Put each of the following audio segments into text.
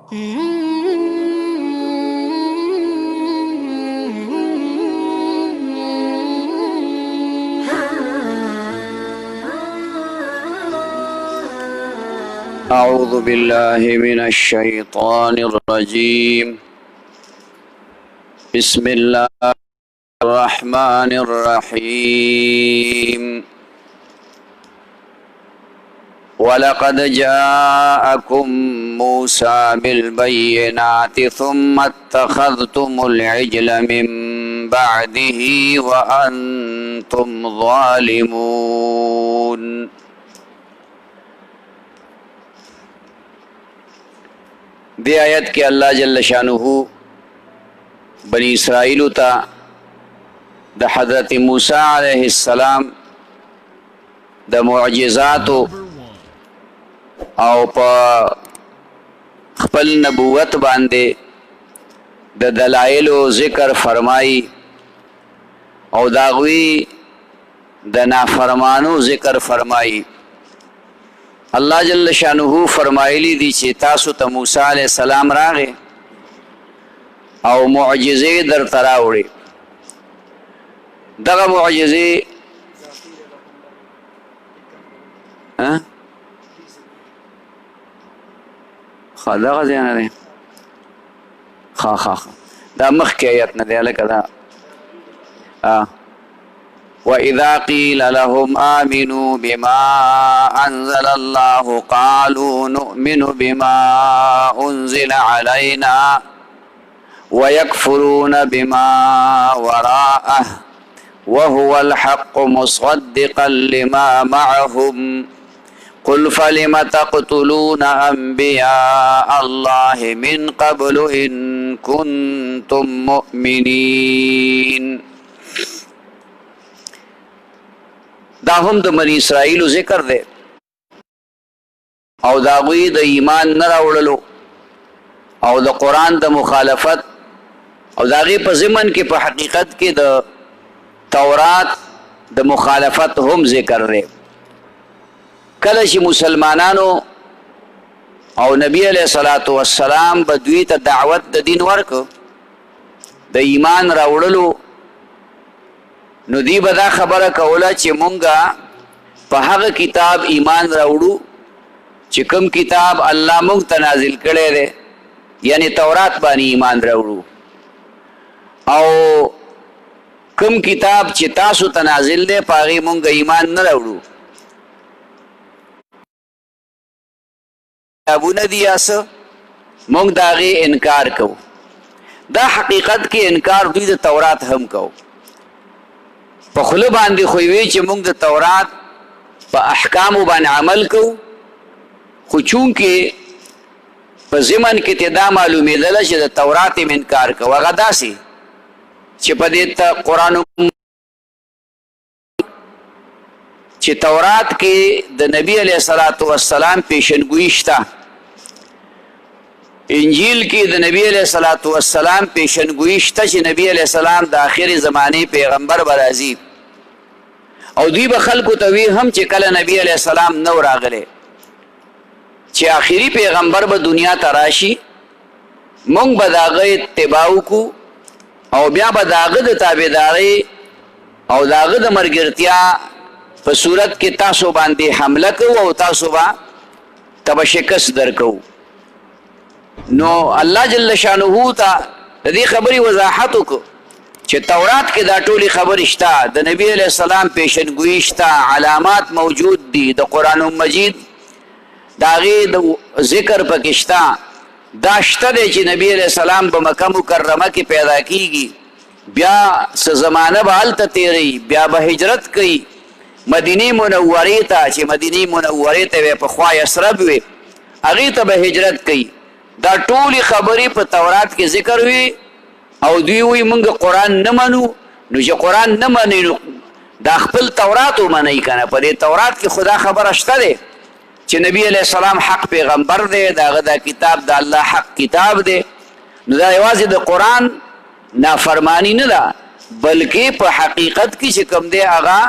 أعوذ بالله من الشيطان الرجيم. بسم الله الرحمن الرحيم. ولقد جاءكم موسى بالبينات ثم اتخذتم العجل من بعده وأنتم ظالمون. دی آیت کے اللہ جل شانہ بنی اسرائیل تا دا حضرت موسیٰ علیہ السلام دا معجزات او پا خپل نبوت باندے دا دلائل و ذکر فرمائی او داغوی دا نافرمانو ذکر فرمائی. اللہ جل شانہ فرمائلی دی چی تاسو تا موسیٰ علیہ السلام راغے او معجزے در تراوڑے. دغا معجزے دغا زیانا دے دا مخ کی آیت ندے لکا دا وَإِذَا قِيلَ لَهُمْ آمِنُوا بِمَا أَنزَلَ اللَّهُ قَالُوا نُؤْمِنُ بِمَا أُنزِلَ عَلَيْنَا وَيَكْفُرُونَ بِمَا وَرَاءَهُ وَهُوَ الْحَقُّ مُصَدِّقًا لِمَا مَعَهُمْ قُلْ فَلِمَ تَقْتُلُونَ أَنْبِيَاءَ اللَّهِ مِنْ قَبْلُ إِن كُنتُم مُؤْمِنِينَ. دا هم د بنی اسرائیل ذکر دے او داغوی د ایمان نه راوړلو او د قرآن د مخالفت او داغی په ضمن کې په حقیقت کې د تورات د مخالفت هم ذکر دے. کله چې مسلمانانو او نبی علیہ الصلوۃ والسلام به دوی ته دعوت د دین ورکو د ایمان راوړلو نو دی به دا خبره کوله چې مونږه په هغه کتاب ایمان راوړو چې کوم کتاب الله مونږ ته نازل کړی دی، یعنی تورات باندې ایمان راوړو، او کوم کتاب چې تاسو ته نازل دی په هغې مونږ ایمان نه راوړو. کتابونه دي یا څه مونږ د هغې انکار کوو. دا حقیقت کې انکار دوی د تورات هم کوو. په خوله باندې خو وی چې موږ د تورات په احکامو باندې عمل کوو، خو چونکې په ضمن کې ته دا معلومېدله چې د تورات یې انکار کوو. هغه داسې چې په دې قرآن چې تورات کې د نبی علیه الصلاۃ والسلام پیشنګویي شته، انجیل کې د نبی علیہ الصلوۃ والسلام پیشنګویي شته چې نبی علیہ السلام د آخري زمانه پیغمبر به راځي، او دوی به خلکو ته وی هم چې کله نبی علیہ السلام نو راغلی چې آخري پیغمبر به دنیا ته راشي، مونږ به د هغه اتباع وکړو او بیا به د هغه د تابعدارۍ او د هغه د ملګرتیا په صورت کې تاسو باندې حمله کوو او تاسو به شکست درکوو. نو الله جل شانه ته د دې خبرې وضاحت وکړو چې تورات کې دا ټولې خبرې شته، د نبی علیہ السلام پیشنګویي شته، علامات موجود دي، د قرآن مجید د هغې د ذکر پکې شته. دا شته دی چې نبی علیہ السلام به مکه مکرمه کې پیدا کیږي، بیا څه زمانه به هلته تیروي، بیا به هجرت کوي مدینې منورې ته، چې مدینې منورې ته به پخوا یثرب وي، هغې ته به هجرت کوي. دا ټولې خبرې په تورات کې ذکر وي او دوی وی مونږ قرآن نه منو. نو چې قرآن نه منئ نو دا خپل تورات ومنئ که نه. په دې تورات کې خدا خبره شته دی چې نبی علیہ السلام حق پیغمبر دی، د هغه دا کتاب د الله حق کتاب دی. نو دا یوازې د قرآن نافرمانی نه ده، بلکې په حقیقت کې چې کوم دی هغه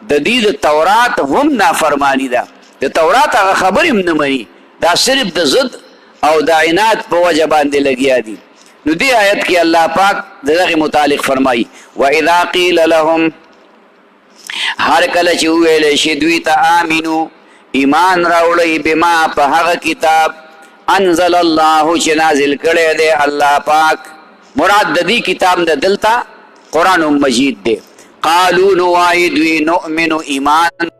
د دې د تورات هم نافرمانی ده. د تورات هغه خبرې هم نه مني، دا صرف د ضد او د عناد په وجه باندې لګیا دي. نو دې آیت کې الله پاک دغه متعلق فرمایي واذا قیل لهم هر کله چې ویل شي دوی ته آمنو ایمان راوړئ بما په هغه کتاب انزل الله چې نازل کړی دی الله پاک. مراد د دې کتاب نه دلته قرآن مجید دی. قالو نو وایي دوی نؤمن ایمان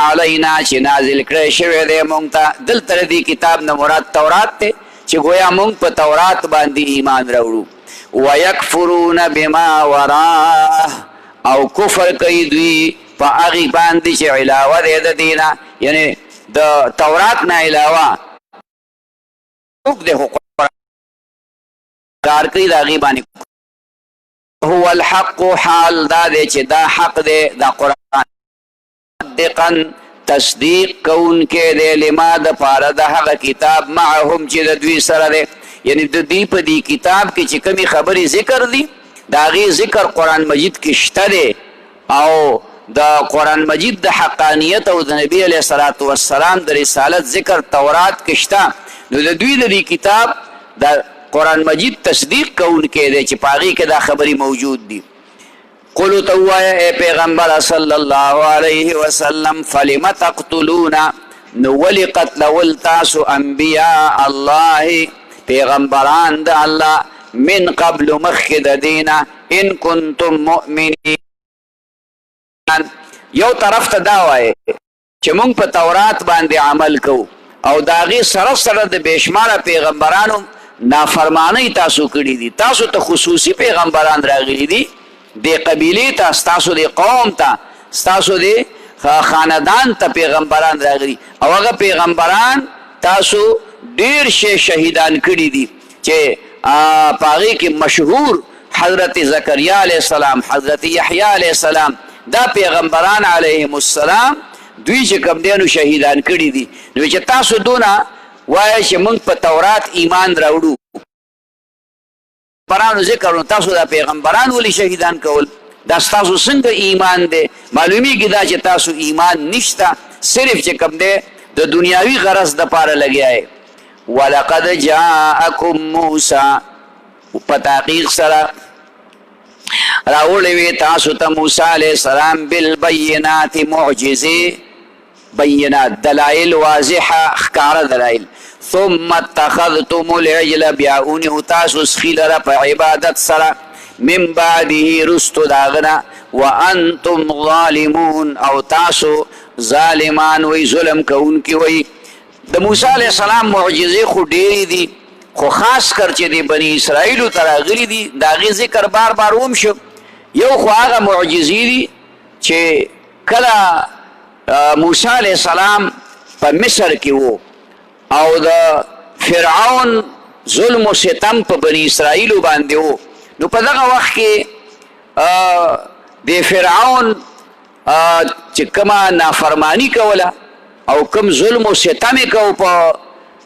علینا چې نازل کړی شوی دی مونږ ته. دلته د دې کتاب نه مراد تورات دی چې گویا مونږ په تورات باندې ایمان راوړو. ویکفرون بما وراه او کفر کوي دوی په هغې باندې چې علاوه دی د دې نه، یعنې د تورات نه علاوه دی خو کار کوي د هغې باندې. هو الحق حال دا دی چې دا حق دی دا قرآن مصدقا تصدیق کوونکی دی لما د پاره د هغه کتاب معهم چې د دوی سره دی، یعنی د دوی په دې کتاب کې چې کومې خبرې ذکر دي د هغې ذکر قرآن مجید کې شته دی او د قرآن مجید د حقانیت او د نبی علیه الصلاة والسلام د رسالت ذکر تورات کې شته. نو د دوی د دې کتاب د قرآن مجید تصدیق کوونکی دی چې په هغې کې دا خبرې موجود دي. قلو ته ووایه ای پیغمبر صلی الله علیه وسلم فلم تقتلون نو ولې قتلول تاسو انبیاء الله پیغمبران د الله من قبل مخکې د دې نه ان کنتم مؤمنین. یو طرف ته دا وایه چې موږ په تورات باندې عمل کوو او د هغې سره سره د بېشماره پیغمبرانو نافرمانی تاسو کړي دي. تاسو ته خصوصي پیغمبران راغلي دي د قبیلې ته، ستاسو د قوم ته، ستاسو د خاندان ته پیغمبران راغلي او هغه پیغمبران تاسو ډیر شی شهیدان کړي دي چې په هغې کې مشهور حضرت زکریا علیه السلام، حضرت یحیی علیه السلام، دا پیغمبران علیهم السلام دوی چې کوم دی نو شهیدان کړي دي. نو چې تاسو دونه وایه چې موږ په تورات ایمان راوړو پیغمبرانو ذکر، نو تاسو دا پیغمبران ولې شهیدان کول؟ دا ستاسو څنګه ایمان دی؟ معلومیږي دا چې تاسو ایمان نشته، صرف چې کوم دی د دنیاوي غرض دپاره لګیا یې. ولقد جاءکم موسی په تحقیق سره راوړې وې تاسو ته موسی علیه السلام بالبینات معجزې بینات دلائل واضحه ښکاره دلائل. ثم اتخذتم العجل بیا ونیو تاسو سخي لره په عبادت سره من بعده رستو داغنا وانتم ظالمون او تاسو ظالمان وی ظلم کوونکي وی. د موسی علیه السلام معجزې خو ډېرې دي خو خاص کر چې د بني اسرائیلو ته راغلي دي د هغې ذکر بار بار ومشو. یو خو هغه معجزې دي چې کله موسی علیه السلام په مصر کې و او د فرعون ظلم و ستم په بني اسرائیلو باندې و، نو په دغه وخت کې د فرعون چې کومه نافرمانی کوله او کوم ظلم و ستم یې کو په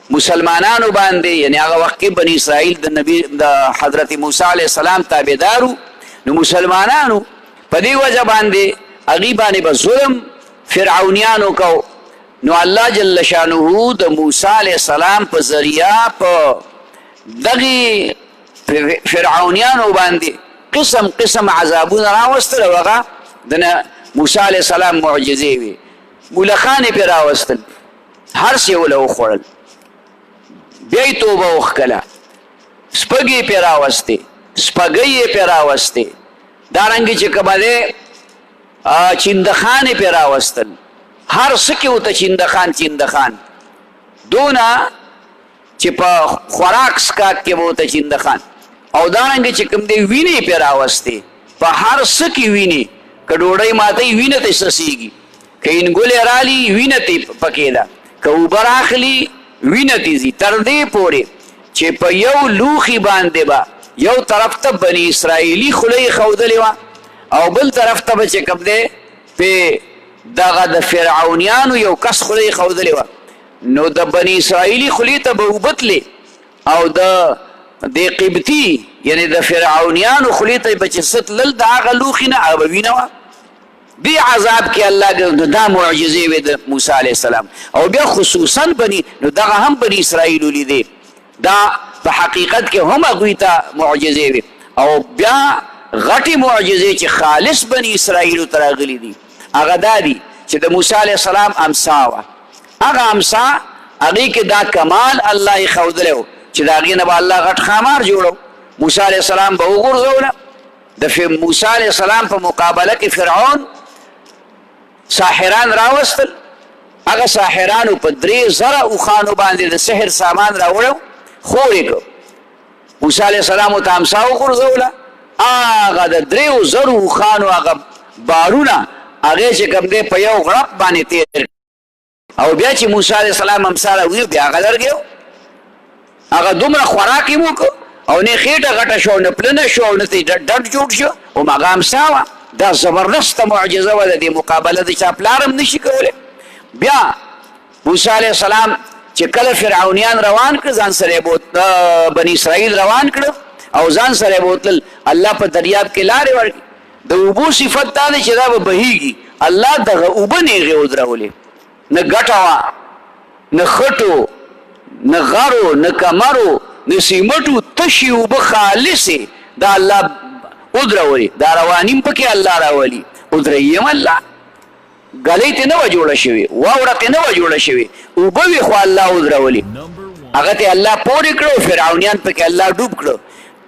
مسلمانانو باندې، یعنی هغه وخت کې بني اسرائیل د نبی د حضرت موسی علیه السلام تابعدارو، نو مسلمانانو په دې وجه باندې هغې باندې به ظلم فرعونیانو کو. نو الله جل شانه د موسی علیه السلام په ذریعه په دغې فرعونیانو باندې قسم قسم عذابونه راوستل او هغه د موسی علیه السلام معجزې وې. ملخان یې پرې راوستل، هر څه یې وله وخوړل، بیا یې توبه وښکله، سپږې یې پرې راوستې، سپږۍ یې پرې راوستې، دارنګې چې کومه دی چندخان یې پرې راوستل، هر څه کې ورته چندخان دونه چې په خوراک سکاک کې به ورته چندخان، او دارنګې چې کوم دی وینې یې پرې راوستې، په هر څه کې وینې، که ډوډۍ ماتوي وینه ترې څڅېږي، که انګولې رالي وینه ترې پکې ده، که اوبه راخلي وینه ترې ځي، تر دې پورې چې په یو لوښي باندې به یو طرف ته بني اسرائیلي خوله یې ښودلې وه او بل طرف ته به چې کوم دی په دغه د فرعونیانو یو کس خوله یې ښودلې وه، نو د بني اسرائیلي خولې ته به اوبه تلې او د قبطي یعنی د فرعونیانو خولې ته به چې څه تلل د هغه لوښي نه هغه به وینه وه. دی عذاب کې الله دا معجزې وې د موسی علیه السلام او بیا خصوصا نو دغه هم بني اسرائیل ولیدې دا په حقیقت کې هم هغوی ته معجزې وې او بیا غټې معجزې چې خالص بني اسرائیلو ته راغلي دي هغه دا دي چې د موسی علیه السلام امسا وه هغه امسا هغې کې دا کمال الله یې ښودلی و چې د هغې نه به الله غټ ښامار جوړو موسی علیه السلام به وغورځوله د موسی علیه السلام په مقابله کې فرعون ساحران راوستل هغه ساحرانو په 3,000 اوښانو باندې د سحر سامان راوړو خور یې کړ موسی علیه السلام ته امسا وغورځوله هغه د 3,000 اوښانو هغه بارونه هغې چې کوم دی په یو غړپ باندې تېر او بیا چې موسی علیه السلام امسا راونیو بیا هغه لرګی هغه دومره خوراک یې وکړو او نه خېټه غټه شو نه پلنه شو او نه ډډ جوړ شو او هغه امسا وه دا زبردسته معجزه وه د دې مقابله د چا پلار هم نشي کولی بیا موسی علیه السلام چې کله فرعونیان روان کړه ځان سره بني اسرائیل روان کړه او ځان سره بوتل الله په دریاب کې لارې ورکړي د اوبو صفت دا دی چې دا به بهیږي الله دغه اوبه نیغې ودرولې نه ګټه وه نه خټو نه غرو نه کمرو نه سیمټو تشې اوبه خالصې دا الله ودرولې دا روانیم پکې الله راولي ودرېیم الله ګلۍ ته نه وه جوړه شوې واوره ته نه وه جوړه شوې اوبه وې خو الله ودرولې هغه ته الله پورې کړو فرعونیان پکې الله ډوب کړو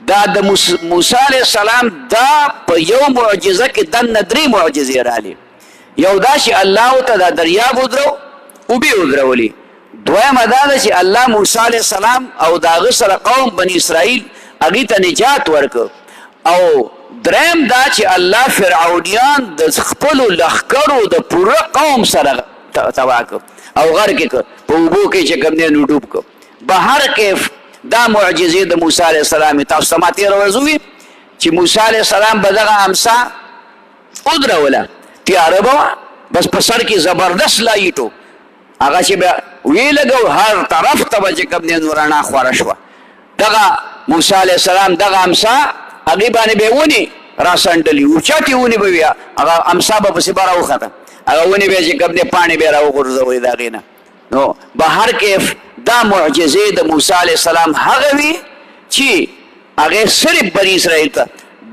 دا د موسی علیه السلام دا په یو معجزه کې دننه 3 معجزې رالې یو دا چې الله ورته دا دریاب ودرو اوبې ودرولې دویمه دا ده چې الله موسی علیه السلام او د هغه سره قوم بني اسرائیل هغې ته نجات ورکړ او دریم دا چې الله فرعونیان د خپلو لښکرو د پوره قوم سره تباه کړ او غرق یې کړ په اوبو کې چې کوم دی نو ډوب کړ بهر کې دا معجزې د موسی علیه السلام تاسو ته ما تېره ورځ ووي چې موسی علیه السلام به دغه امسا ودروله تیاره به وه بس په سر کې زبردست لایټ و هغه چې به ویې لګو هر طرف ته به چې کوم دی نو رڼا خوره شوه دغه موسی علیه السلام دغه امسا هغې باندې به یې ونې راسنډلي اوچتې ونې به وي هغه امسا به پسې به راوخته هغه ونې به چې کوم دی پاڼې به یې راوغورځولې د هغې نه نو بهر کیف دا معجزې د موسی علیه السلام هغه وي چې هغې صرف بني اسرائیل ته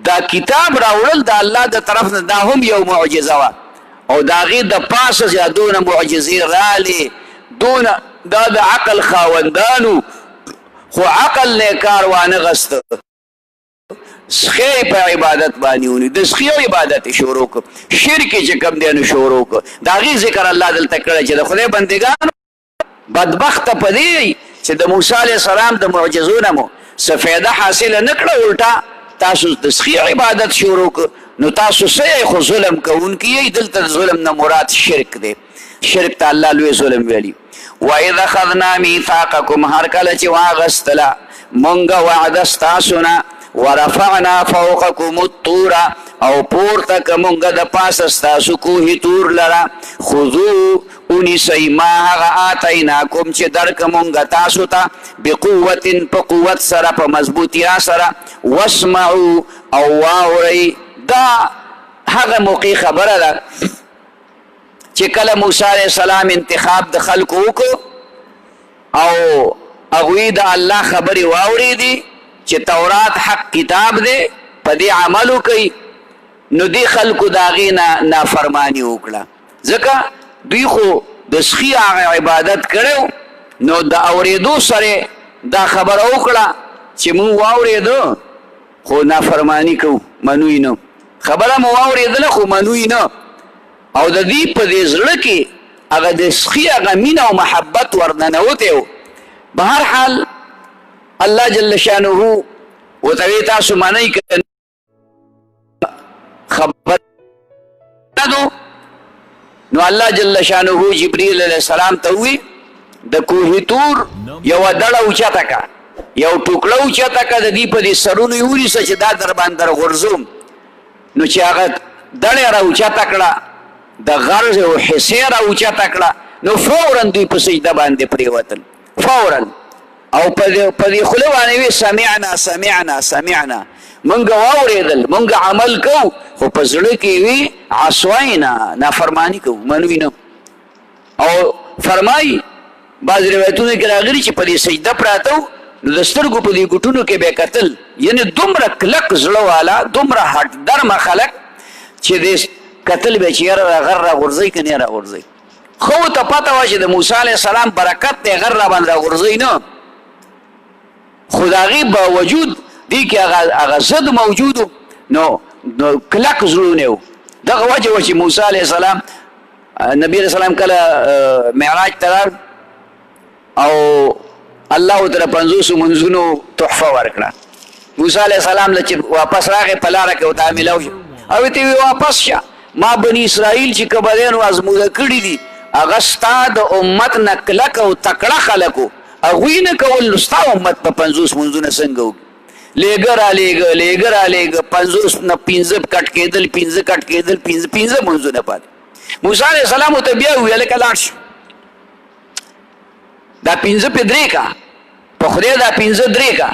دا کتاب راوړل د الله د طرف نه دا هم یو معجزه وه او د هغې د پاسه چې دونه معجزې رالې دونه دا د عقل خاوندانو خو عقل نه کار وانه غسته سخی په عبادت باندې ونی د سخیو عبادت شروع کړ شرک چې کوم دی نو شروع کړ د هغې ذکر الله دلته کړی چې د خدای بندګانو بدبخته په دې چې د موسی علیه السلام د معجزو نه مو څه فایده حاصله نه کړه الټا تاسو د سخي عبادت شروع کړ نو تاسو څه خو ظلم کوونکي یئ دلته ظلم نه مراد شرک دی شرک ته الله لوی ظلم ویلي وإذ أخذنا ميثاقكم هر کله چې واغستله مونږ وعده ستاسو نه ورفعنا فوقكم الطور او پورته که مونږ د پاسه ستاسو کوهي تور لره خذو ونیسئ ما هغه آتیناکم چې درکه مونږ تاسو ته بقوت په قوت سره په مضبوطیا سره واسمعو او واورئ دا هغه موقع خبره ده چې کله موسی علیه السلام انتخاب د خلکو وکړو او هغوی د الله خبرې واورېدې چې تورات حق کتاب دی په دې عمل وکئ نو دې خلکو د هغې نه نافرماني وکړه ځکه دوی خو د سخي هغه عبادت کړی نو د اورېدو سره دا خبره وکړه چې مونږ واورېده خو نافرماني کوو منو یې نه خبره مو واورېدله خو منو یې نه او د دې په دې زړه کې هغه د سخي هغه مینه او محبت ورننوتی و به هر حال الله جل شانه ورته وی تاسو منئ که خبر نو الله جل شانه جبريل علیه السلام ته وی د کوه تور یو دړه اوچته کا یو ټوکړه اوچته کا د دې په دې سرونو یې ونیسه چې دا در باندې غورځوم نو چې هغه دړه را اوچته کړه د غرض او حصې را اوچته کړه نو فورا دوی په سجده باندې پرېوتل فورا او په دې خوله باندې وی سمعنا سمعنا سمعنا مونږ واورېدل مونږ عمل کو خو په زړه کې وي عصوینا نافرمانی کو منوي نه. او فرمای بعض روایتونو کې راغلي چې په دې سجده پراته وو نو د سترګو په دې ګوټونو کې به کتل، یعنی دومره کلک زړه والا دومره هټ درمه خلک چې دې کتل به چې یاره غر را غورځوي که نه را غورځوي. خو ته پته وه چې د موسی علیه السلام برکت دی غر را باندې را غورځوي نه، خو د هغې باوجود دې کې هغه ضد موجود و نو کلک زړونه و. دغه وجه وه چې موسی علیه السلام نبی علیه السلام کله معراج ته لاړ او الله ورته 50 منځونو تحفه ورکړه. موسی علیه السلام له چې واپس راغی په لاره کې ورته میلاو شو او ورته ویې واپس شه ما بني اسرائیل چې کبدیانو ازموده کړي دي هغه ستا د امت نه کلک او تکړه خلک وو، هغوی نه کول نو ستا امت په 50 منځونه څنګه وکړي؟ لیږه رالیږه 50 نه 15 کټ کېدل 15 کټ کېدل 15 منځونه پاتې. موسی علیه السلام ورته بیا وویل که لاړ شه دا 15 په 3 کا په خدای دا 15 3 کا.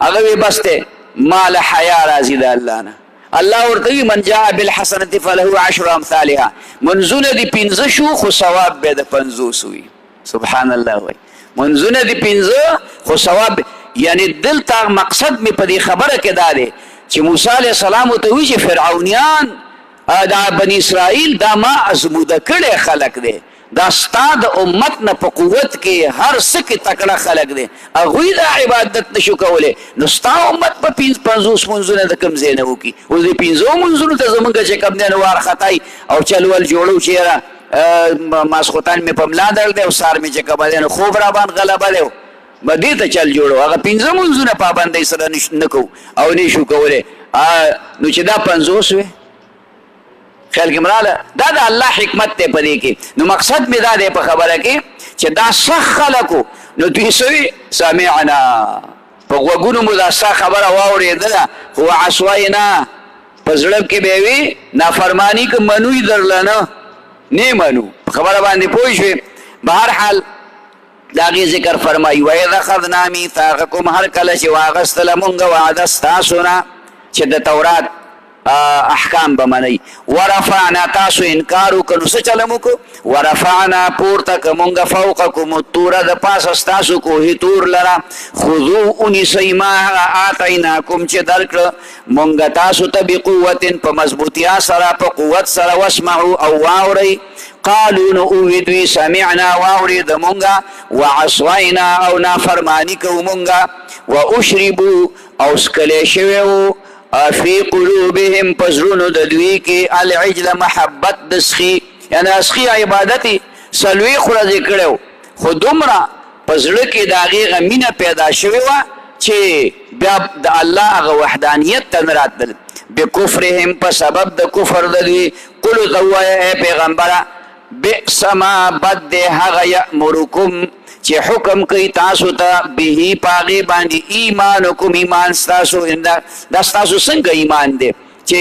هغه وی بس ته مال حیا راځي د الله نه. الله ورته وی من جاء بالحسنه فله 10 امثالها. منځونه دي 15 شو خو ثواب به د 50 وي. سبحان الله وای منځونه دي 15 خو ثواب، یعنی دلته مقصد می په دې خبره کې دا دی چې موسی علیه السلام ته وی چې فرعونیان دا بنی اسرائیل دا ما ازموده کړي خلق دی، دا ستا د امت نه په قوت کې هر څه کې تکړه خلق دی، هغوی دا عبادت نشو کولی نو ستا امت په 50 منځونه د کوم ځای نه وکړي. اوس د 50 منځونو ته زمونږ چې کوم دی نو وارخطای او چلول جوړو چې یاره ماسخوتان مې په ملا درد دی او سار مې چې کوم دی نو خوب را باندې غلبه دی به دې ته چل جوړو. هغه 15 منځونه پابندۍ سره نه کوو او نه شو کولی نو چې دا 50 وي خیال کې مراله دا د الله حکمت دی په دې کې. نو مقصد مې دا دی په خبره کې چې دا سخت خلکو نو دوی سوي سمعنا په غوږونو مو دا سخت خبره واورېدله خو عصوینا په زړه کې به وي نافرماني که منو یې درله نه منو په خبره باندې پوه شوې. بهرحال د هغې ذکر فرمایي وإذ اخذنا میثاقکم هر کله چې واغستله مونږ وعده ستاسو نه چې د تورات احکام به منئ. ورفعنا تاسو انکار وکړو نو څه چلم وکړو ورفعنا پورته که مونږ فوقکم الطوره د پاسه ستاسو کوهي تور لره خذو ونیسئ ما هغه آتیناکم چې درکړه مونږ تاسو ته بقوت په مضبوطیا سره په قوت سره واسمعو او واورئ. قالو نو اوی دوی سمعنا واورېد مونږه وعصینا او نافرماني کوو مونږه واشربو او څکلی شوی وو فی قلوبهم پزرونو د دوی کې العجل محبت د سخي، یعنی اسخي عبادت څلوېښت ورځې کړی خو دومره په زړه کې د هغې هغه مینه پیدا شوې وه چې بیا د الله هغه وحدانیت ته نه راتلل. بکفرهم په سبب د کفر د دوی. قل ورته ووایه ای پیغمبره بئس ما بد دی هغه یأمرکم چې حکم کوي تاسو ته به پاغې باندې ایمانکم ایمان ستاسو. دا ستاسو څنګه ایمان دی چې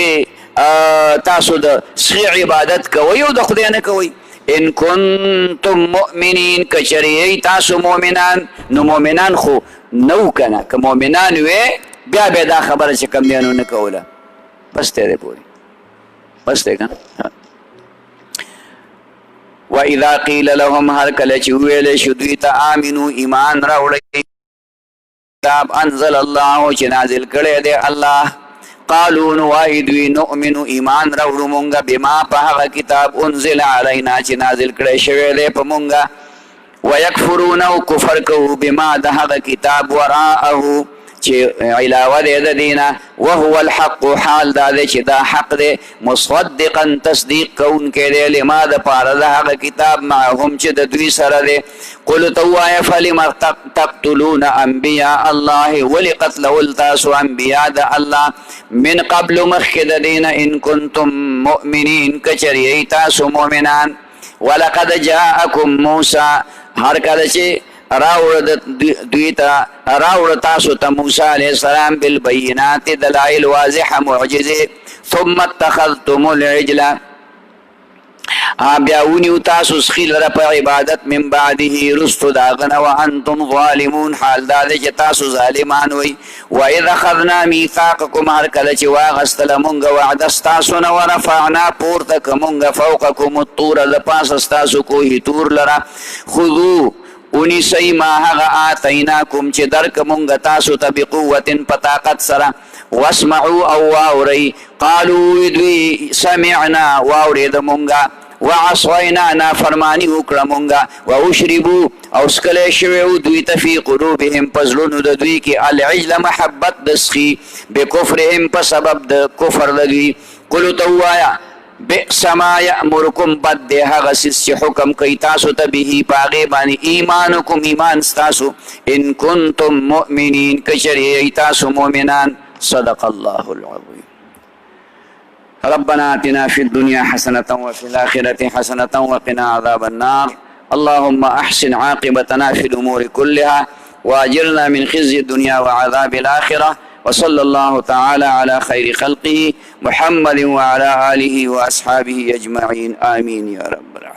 تاسو د سخي عبادت کوئ او د خدای نه کوئ؟ ان کنتم مؤمنین که چرې تاسو مؤمنان نو مؤمنان خو نو کنه که مؤمنان وې بیا به دا خبره چې کوم دی نو نه کوله. بس دی دی پورې بس دی کنه. وَإِذَا قِيلَ لَهُمْ هر کله چې وویل شو دوی ته آمنو ایمان راوړئ کتاب انزل الله چې نازل کړی دی الله قالو نو وایي دوی نؤمنو ایمان راوړو مونږه بما په هغه کتاب انزل علینا چې نازل کړی شوی دی په مونږه ویکفرون او کفر کوو بما د هغه کتاب وراءه چې علاوه دی د دینه وهو الحق حال دا دی چې دا حق دی مصدقا تصدیق کوونکی دی لما د پاره د هغه کتاب معهم چې د دوی سره دی. قل ته ووایه فلم تقتلون انبیاء الله ولې قتلول تاسو انبیاء د الله من قبل مخکې د دینه ان کنتم مؤمنین که چرې تاسو مؤمنان. ولقد جاءکم موسی هر کله چې راوړ تاسو ته موسی علیه السلام بالبینات دلائل واضحه معجزې ثم اتخذتم العجل بیاونیو تاسو سخی لره په عبادت من بعده رستو داغنه وانتم ظالمون حال دا دی چې تاسو ظالمان وئ. واذ اخذنا میثاقکم هر کله چې واغستله مونږ وعده ستاسو نه ورفعنا پورته که مونږ فوقکم الطور د پاسه ستاسو کوهي طور لره خذو ونیسئ ما هغه آتیناکم چې درک مونږ تاسو ته بقوت په طاقت سره واسمعوا او واورئ قالوا دوی سمعنا واورېده مونږه وعصینا نافرمانی وکړه مونږه واشربوا او څکلی شوی و دوی ته فی قلوبهم په زړونو د دوی کې العجل محبت د سخي بکفرهم په سبب د کفر د دوی. قل ورته ووایه بئس ما یأمرکم بد دی هغه څیز چې حکم کوي تاسو ته به په هغې باندې ایمانکم ایمان ستاسو ان کنتم مؤمنین که چېرې یئ تاسو مؤمنان. صدق الله العظیم. ربنا آتنا في الدنيا حسنة وفي الآخرة حسنة وقنا عذاب النار. اللهم أحسن عاقبتنا في الأمور كلها وأجرنا من خزي الدنيا وعذاب الآخرة. وصلى الله تعالى على خير خلقه محمد وعلى آله وأصحابه أجمعين آمين يا رب العالمين.